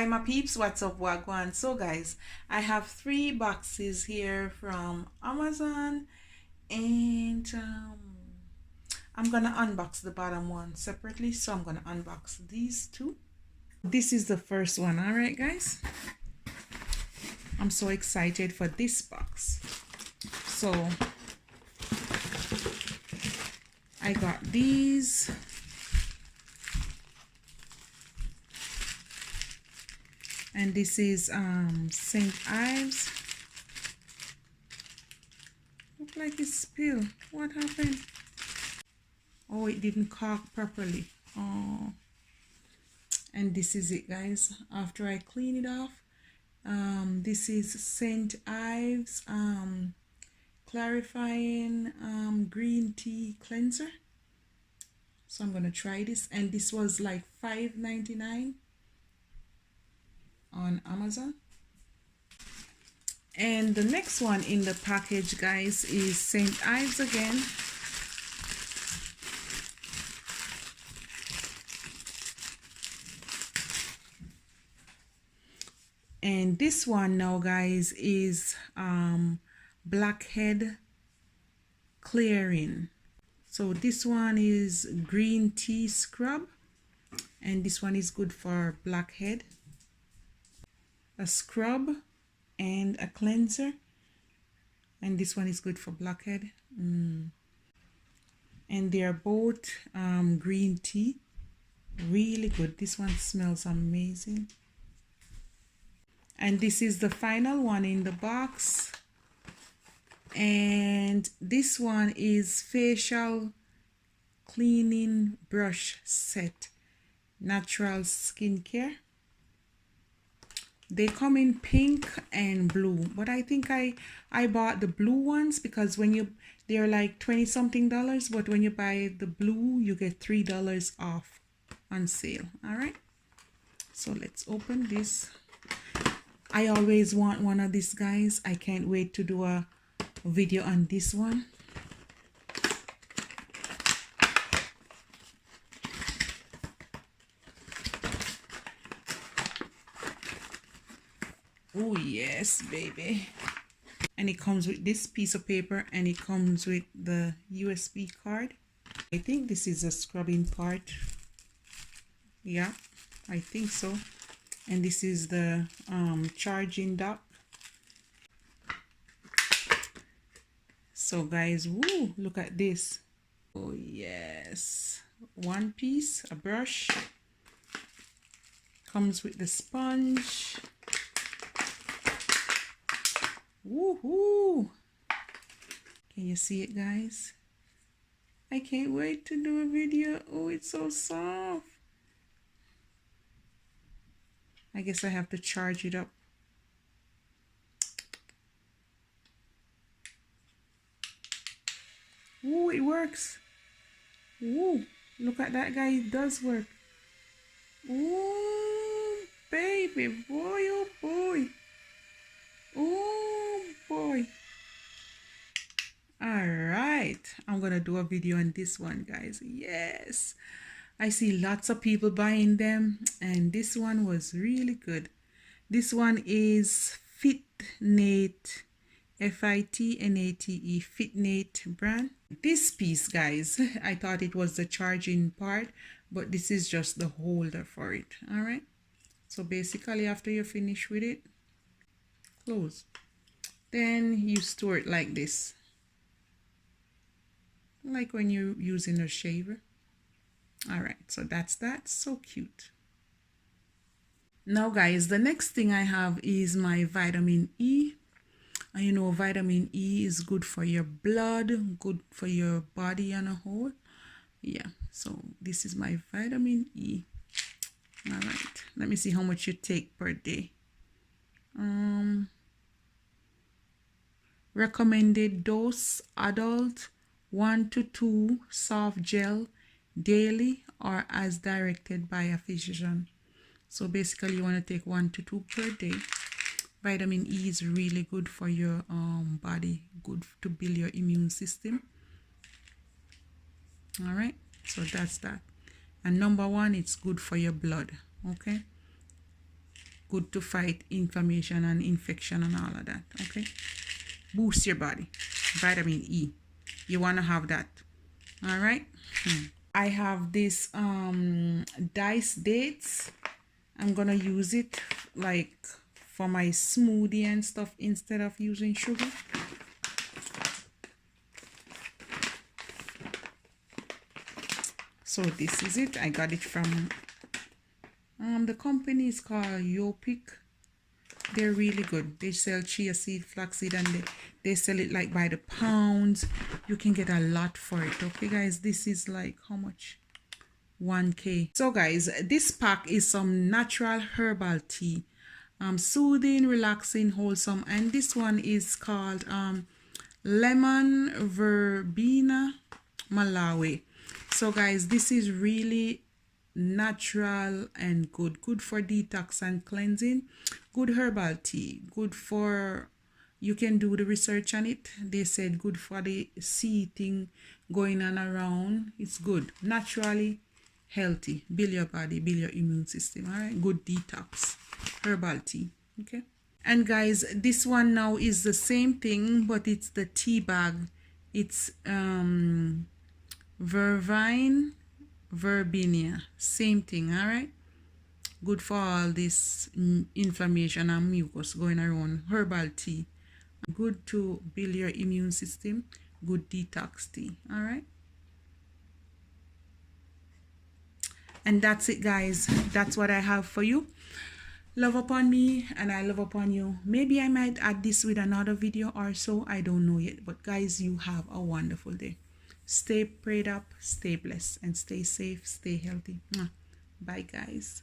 Hi my peeps, what's up, wagwan? So guys, I have 3 boxes here from Amazon, and I'm gonna unbox the bottom one separately. So I'm gonna unbox these two. This is the first one. All right guys, I'm so excited for this box. So I got these. And this is St. Ives. Look like it's spilled. What happened? Oh, it didn't cork properly. Oh. And this is it, guys. After I clean it off, this is St. Ives clarifying green tea cleanser. So I'm gonna try this, and this was like $5.99 on Amazon. And the next one in the package, guys, is St. Ives again. And this one now, guys, is Blackhead clearing. So this one is green tea scrub, and this one is good for blackhead. A scrub and a cleanser, and this one is good for blackhead. And they are both green tea, really good. This one smells amazing. And this is the final one in the box, and this one is facial cleaning brush set, natural skincare. They come in pink and blue, but I think I bought the blue ones because they're like $20 something, but when you buy the blue you get $3 off on sale. All right, so let's open this. I always want one of these, guys. I can't wait to do a video on this one. Oh yes, baby. And it comes with this piece of paper, and it comes with the USB card. I think this is a scrubbing part. Yeah, I think so. And this is the charging dock. So guys, woo, look at this. Oh yes, one piece, a brush, comes with the sponge. Woohoo! Can you see it, guys? I can't wait to do a video. Oh, it's so soft. I guess I have to charge it up. Ooh, it works. Ooh, look at that, guy. It does work. Ooh, baby boy, oh boy. Oh boy. All right, I'm gonna do a video on this one, guys. Yes, I see lots of people buying them, and this one was really good. This one is Fitnate, Fitnate, Fitnate brand. This piece, guys, I thought it was the charging part, but this is just the holder for it. All right, so basically after you finish with it, close, then you store it like this, like when you're using a shaver. All right, so that's that. So cute. Now guys, the next thing I have is my vitamin E. And you know, vitamin E is good for your blood, good for your body on a whole. Yeah, so this is my vitamin E. All right, let me see how much you take per day. Recommended dose, adult, 1 to 2 soft gel daily or as directed by a physician. So basically you want to take 1 to 2 per day. Vitamin E is really good for your body, good to build your immune system. All right, so that's that. And number one, it's good for your blood. Okay, good to fight inflammation and infection and all of that. Okay, boost your body. Vitamin E, you want to have that. All right. I have this diced dates. I'm gonna use it like for my smoothie and stuff instead of using sugar. So this is it. I got it from the company is called Yopic. They're really good. They sell chia seed, flaxseed, and they sell it like by the pounds. You can get a lot for it. Okay, guys, this is like how much? 1K. So guys, this pack is some natural herbal tea. Soothing, relaxing, wholesome. And this one is called lemon verbena Malawi. So guys, this is really natural and good for detox and cleansing. Good herbal tea, good for, you can do the research on it. They said good for the thing going on around. It's good, naturally healthy, build your body, build your immune system. All right, good detox herbal tea. Okay, and guys, this one now is the same thing, but it's the tea bag. It's vervine verbena, same thing. All right, good for all this inflammation and mucus going around. Herbal tea, good to build your immune system, good detox tea. All right, and that's it, guys. That's what I have for you. Love upon me and I love upon you. Maybe I might add this with another video or so, I don't know yet, but guys, you have a wonderful day. Stay prayed up, stay blessed, and stay safe, stay healthy. Bye, guys.